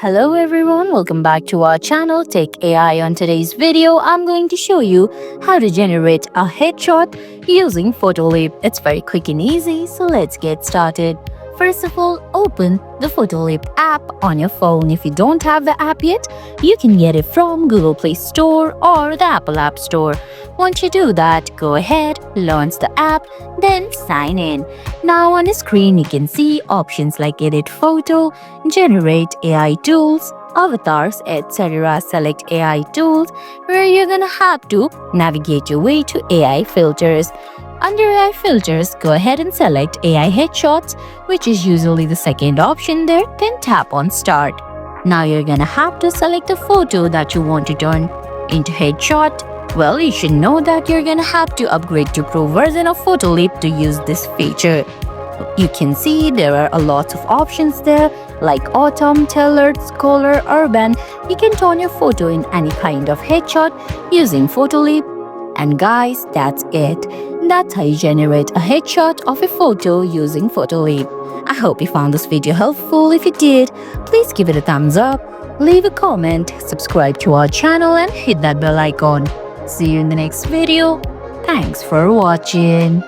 Hello everyone, welcome back to our channel Tech AI. On today's video, I'm going to show you how to generate a headshot using Photoleap. It's very quick and easy, so let's get started. First of all, open the Photoleap app on your phone. If you don't have the app yet, you can get it from Google Play Store or the Apple App Store. Once you do that, go ahead, launch the app, then sign in. Now on the screen, you can see options like Edit Photo, Generate AI Tools, Avatars, etc. Select AI Tools, where you're gonna have to navigate your way to AI Filters. Under AI Filters, go ahead and select AI Headshots, which is usually the second option there, then tap on Start. Now you're gonna have to select a photo that you want to turn into headshot. Well, you should know that you're gonna have to upgrade to Pro version of Photoleap to use this feature. You can see there are a lot of options there like autumn, tailored, scholar, urban. You can turn your photo in any kind of headshot using Photoleap. And guys, that's it. That's how you generate a headshot of a photo using Photoleap. I hope you found this video helpful. If you did, please give it a thumbs up, leave a comment, subscribe to our channel and hit that bell icon. See you in the next video. Thanks for watching.